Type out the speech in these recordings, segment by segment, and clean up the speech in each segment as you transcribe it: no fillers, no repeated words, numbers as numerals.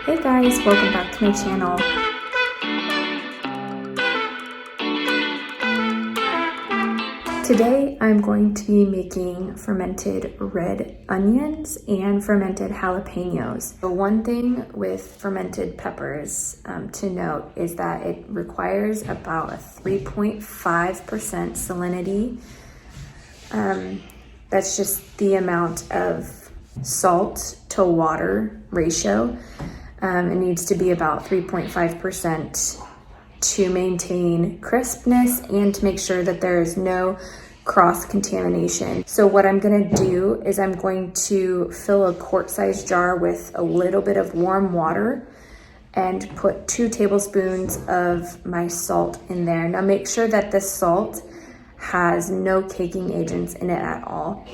Hey guys, welcome back to my channel. Today I'm going to be making fermented red onions and fermented jalapeños. The one thing with fermented peppers to note is that it requires about a 3.5% salinity. That's just the amount of salt to water ratio. It needs to be about 3.5% to maintain crispness and to make sure that there is no cross-contamination. So what I'm gonna do is I'm going to fill a quart-sized jar with a little bit of warm water and put 2 tablespoons of my salt in there. Now make sure that this salt has no caking agents in it at all.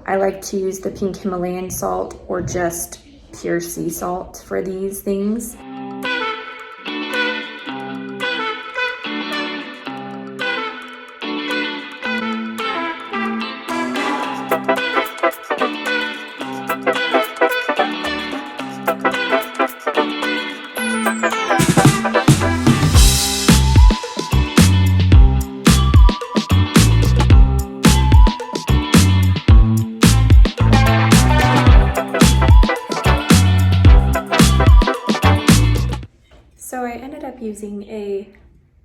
I like to use the pink Himalayan salt or just pure sea salt for these things. So I ended up using a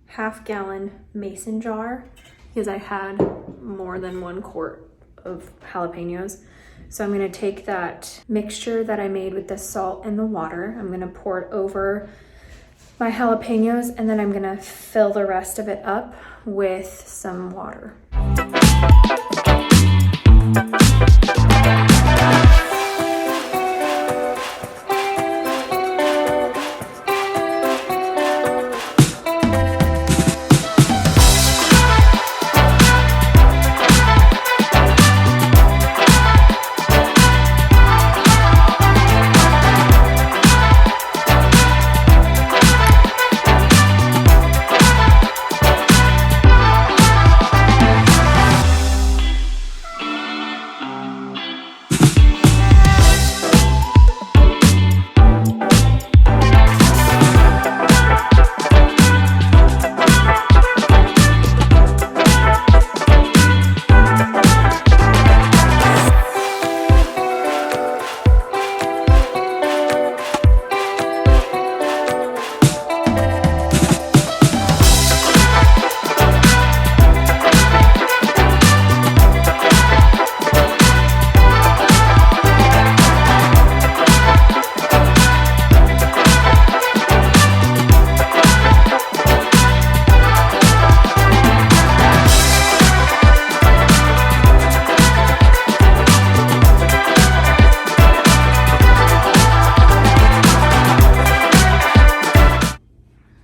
half-gallon mason jar because I had more than 1 quart of jalapenos. So I'm gonna take that mixture that I made with the salt and the water, I'm gonna pour it over my jalapenos, and then I'm gonna fill the rest of it up with some water.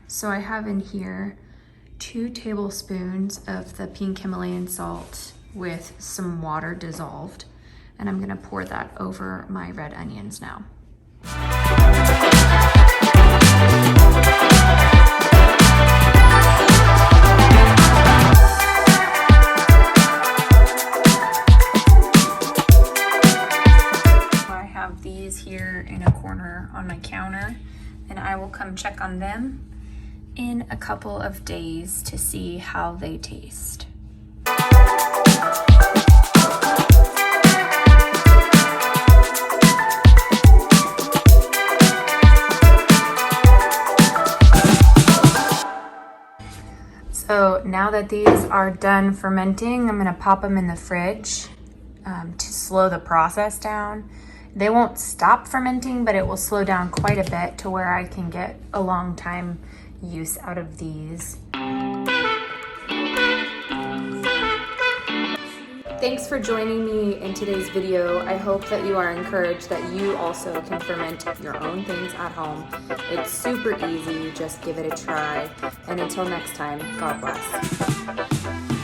So I have in here 2 tablespoons of the pink Himalayan salt with some water dissolved, and I'm gonna pour that over my red onions now. I have these here in a corner on my counter, and I will come check on them in a couple of days to see how they taste. So now that these are done fermenting, I'm gonna pop them in the fridge to slow the process down. They won't stop fermenting, but it will slow down quite a bit to where I can get a long time use out of these. Thanks for joining me in today's video. I hope that you are encouraged that you also can ferment your own things at home. It's super easy, just give it a try. And until next time, God bless.